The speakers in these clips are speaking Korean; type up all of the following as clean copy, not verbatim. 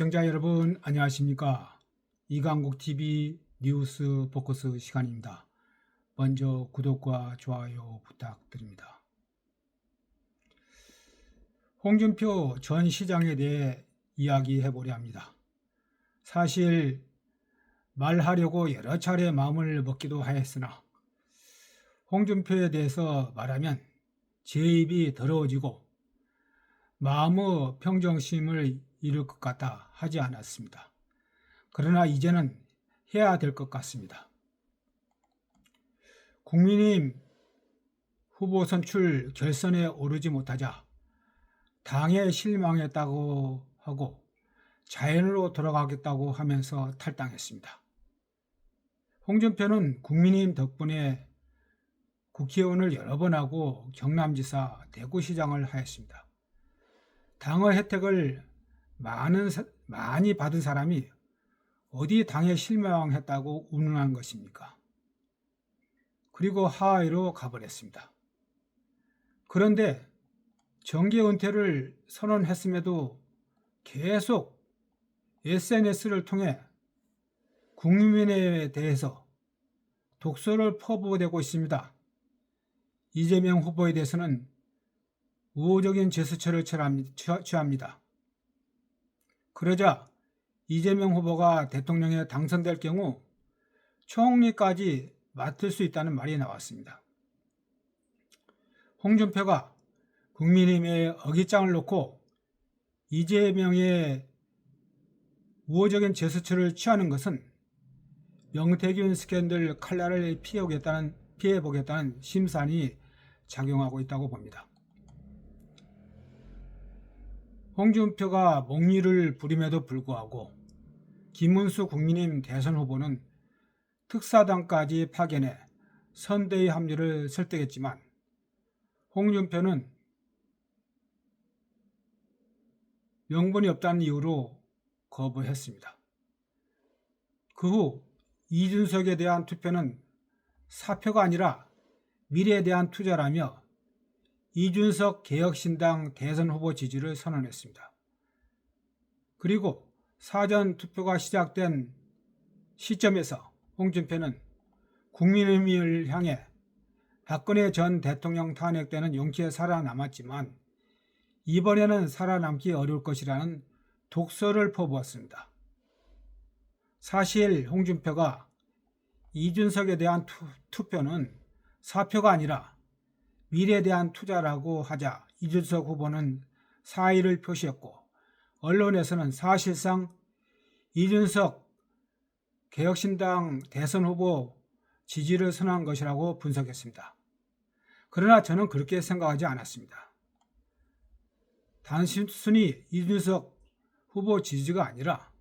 시청자 여러분 안녕하십니까? 이강국TV 뉴스 포커스 시간입니다. 먼저 구독과 좋아요 부탁드립니다. 홍준표 전 시장에 대해 이야기해보려 합니다. 사실 말하려고 여러 차례 마음을 먹기도 하였으나 홍준표에 대해서 말하면 제 입이 더러워지고 마음의 평정심을 잃을 것 같아 하지 않았습니다. 그러나 이제는 해야 될 것 같습니다. 국민의힘 후보 선출 결선에 오르지 못하자 당에 실망했다고 하고 자연으로 돌아가겠다고 하면서 탈당했습니다. 홍준표는 국민의힘 덕분에 국회의원을 여러 번 하고 경남지사, 대구시장을 하였습니다. 당의 혜택을 많이 받은 사람이 어디 당에 실망했다고 운운한 것입니까? 그리고 하와이로 가버렸습니다. 그런데 정계 은퇴를 선언했음에도 계속 SNS를 통해 국민에 대해서 독소를 퍼부어대고 있습니다. 이재명 후보에 대해서는 우호적인 제스처를 취합니다. 그러자 이재명 후보가 대통령에 당선될 경우 총리까지 맡을 수 있다는 말이 나왔습니다. 홍준표가 국민의힘에 어깃장을 놓고 이재명의 우호적인 제스처를 취하는 것은 명태균 스캔들 칼날을 피해보겠다는 심산이 작용하고 있다고 봅니다. 홍준표가 목리를 부림에도 불구하고 김문수 국민의힘 대선 후보는 특사단까지 파견해 선대위 합류를 설득했지만 홍준표는 명분이 없다는 이유로 거부했습니다. 그 후 이준석에 대한 투표는 사표가 아니라 미래에 대한 투자라며 이준석 개혁신당 대선 후보 지지를 선언했습니다. 그리고 사전 투표가 시작된 시점에서 홍준표는 국민의힘을 향해 박근혜 전 대통령 탄핵 때는 용기에 살아남았지만 이번에는 살아남기 어려울 것이라는 독서를 퍼부었습니다. 사실 홍준표가 이준석에 대한 투표는 사표가 아니라 미래에 대한 투자라고 하자 이준석 후보는 사의를 표시했고 언론에서는 사실상 이준석 개혁신당 대선 후보 지지를 선언한 것이라고 분석했습니다. 그러나 저는 그렇게 생각하지 않았습니다. 단순히 이준석 후보 지지가 아니라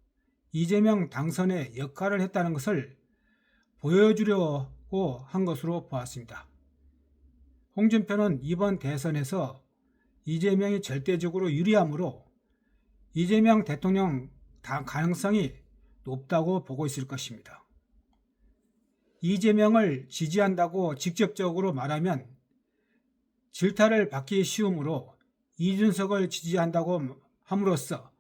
이재명 당선에 역할을 했다는 것을 보여주려고 한 것으로 보았습니다. 홍준표는 이번 대선에서 이재명이 절대적으로 유리하므로 이재명 대통령 가능성이 높다고 보고 있을 것입니다. 이재명을 지지한다고 직접적으로 말하면 질타를 받기 쉬우므로 이준석을 지지한다고 함으로써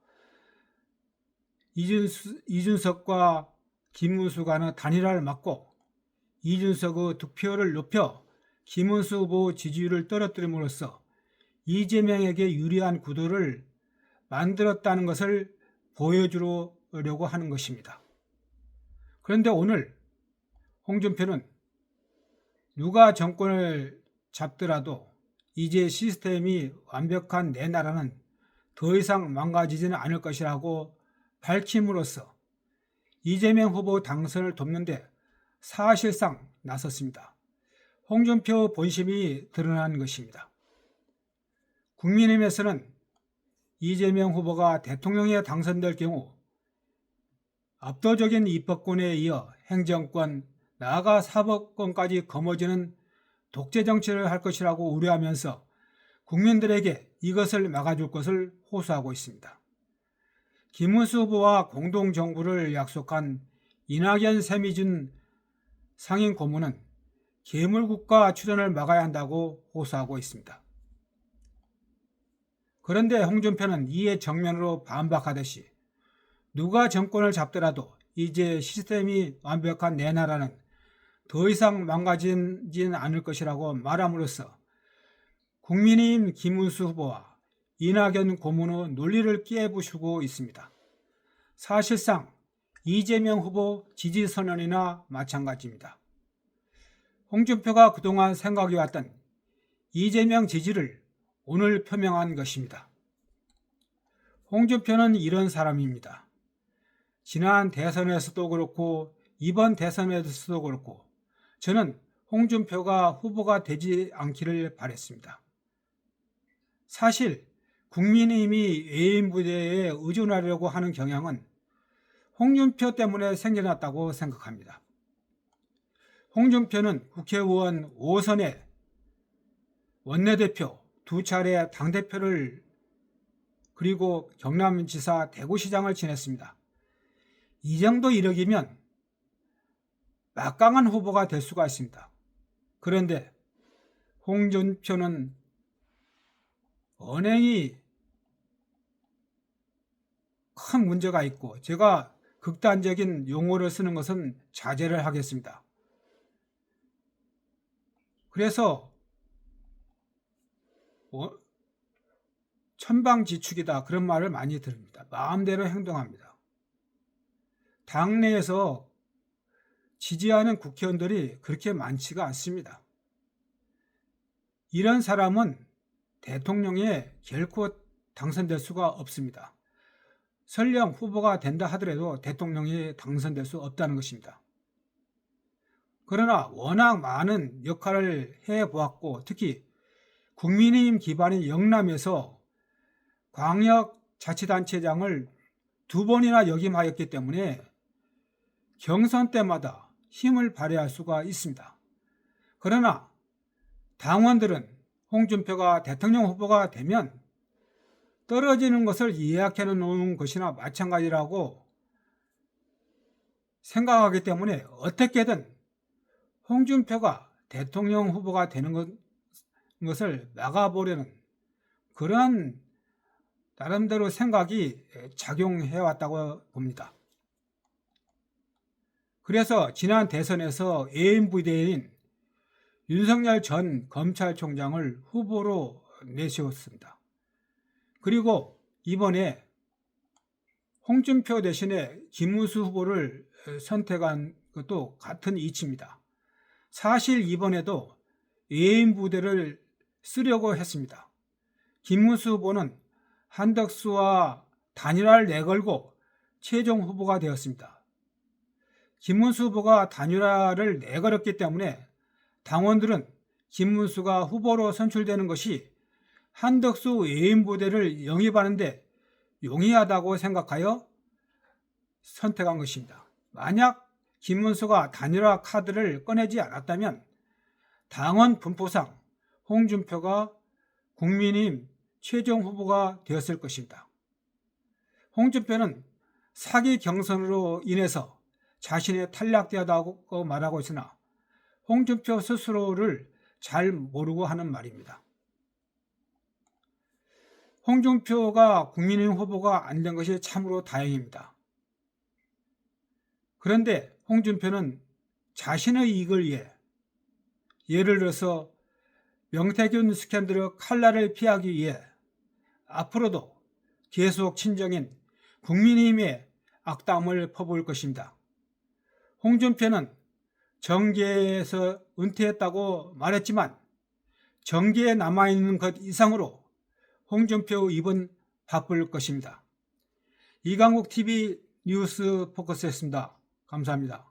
이준석과 김문수 간의 단일화를 막고 이준석의 득표를 높여 김문수 후보 지지율을 떨어뜨림으로써 이재명에게 유리한 구도를 만들었다는 것을 보여주려고 하는 것입니다. 그런데 오늘 홍준표는 누가 정권을 잡더라도 이제 시스템이 완벽한 내 나라는 더 이상 망가지지는 않을 것이라고 밝힘으로써 이재명 후보 당선을 돕는데 사실상 나섰습니다. 홍준표 본심이 드러난 것입니다. 국민의힘에서는 이재명 후보가 대통령에 당선될 경우 압도적인 입법권에 이어 행정권, 나아가 사법권까지 거머쥐는 독재 정치를 할 것이라고 우려하면서 국민들에게 이것을 막아줄 것을 호소하고 있습니다. 김문수 후보와 공동정부를 약속한 이낙연 세미준 상임 고문은 괴물국가 출현을 막아야 한다고 호소하고 있습니다. 그런데 홍준표는 이에 정면으로 반박하듯이 누가 정권을 잡더라도 이제 시스템이 완벽한 내 나라는 더 이상 망가지진 않을 것이라고 말함으로써 국민의힘 김문수 후보와 이낙연 고문의 논리를 깨부수고 있습니다. 사실상 이재명 후보 지지 선언이나 마찬가지입니다. 홍준표가 그동안 생각해왔던 이재명 지지를 오늘 표명한 것입니다. 홍준표는 이런 사람입니다. 지난 대선에서도 그렇고 이번 대선에서도 그렇고 저는 홍준표가 후보가 되지 않기를 바랬습니다. 사실 국민의힘이 외인 부대에 의존하려고 하는 경향은 홍준표 때문에 생겨났다고 생각합니다. 홍준표는 국회의원 5선에 원내대표 2차례 당대표를 그리고 경남지사 대구시장을 지냈습니다. 이 정도 이력이면 막강한 후보가 될 수가 있습니다. 그런데 홍준표는 언행이 큰 문제가 있고 제가 극단적인 용어를 쓰는 것은 자제를 하겠습니다. 그래서 천방지축이다 그런 말을 많이 들읍니다. 마음대로 행동합니다. 당내에서 지지하는 국회의원들이 그렇게 많지가 않습니다. 이런 사람은 대통령에 결코 당선될 수가 없습니다. 설령 후보가 된다 하더라도 대통령이 당선될 수 없다는 것입니다. 그러나 워낙 많은 역할을 해보았고 특히 국민의힘 기반인 영남에서 광역자치단체장을 2번이나 역임하였기 때문에 경선 때마다 힘을 발휘할 수가 있습니다. 그러나 당원들은 홍준표가 대통령 후보가 되면 떨어지는 것을 예약해 놓은 것이나 마찬가지라고 생각하기 때문에 어떻게든 홍준표가 대통령 후보가 되는 것을 막아보려는 그런 나름대로 생각이 작용해왔다고 봅니다. 그래서 지난 대선에서 외인 부대인 윤석열 전 검찰총장을 후보로 내세웠습니다. 그리고 이번에 홍준표 대신에 김문수 후보를 선택한 것도 같은 이치입니다. 사실 이번에도 외인 부대를 쓰려고 했습니다. 김문수 후보는 한덕수와 단일화를 내걸고 최종 후보가 되었습니다. 김문수 후보가 단일화를 내걸었기 때문에 당원들은 김문수가 후보로 선출되는 것이 한덕수 외인 부대를 영입하는데 용이하다고 생각하여 선택한 것입니다. 만약 김문수가 단일화 카드를 꺼내지 않았다면 당원 분포상 홍준표가 국민의힘 최종 후보가 되었을 것입니다. 홍준표는 사기 경선으로 인해서 자신의 탈락되었다고 말하고 있으나 홍준표 스스로를 잘 모르고 하는 말입니다. 홍준표가 국민의힘 후보가 안 된 것이 참으로 다행입니다. 그런데 홍준표는 자신의 이익을 위해 예를 들어서 명태균 스캔들의 칼날을 피하기 위해 앞으로도 계속 친정인 국민의힘의 악담을 퍼부을 것입니다. 홍준표는 정계에서 은퇴했다고 말했지만 정계에 남아있는 것 이상으로 홍준표 입은 바쁠 것입니다. 이강국 TV 뉴스 포커스였습니다. 감사합니다.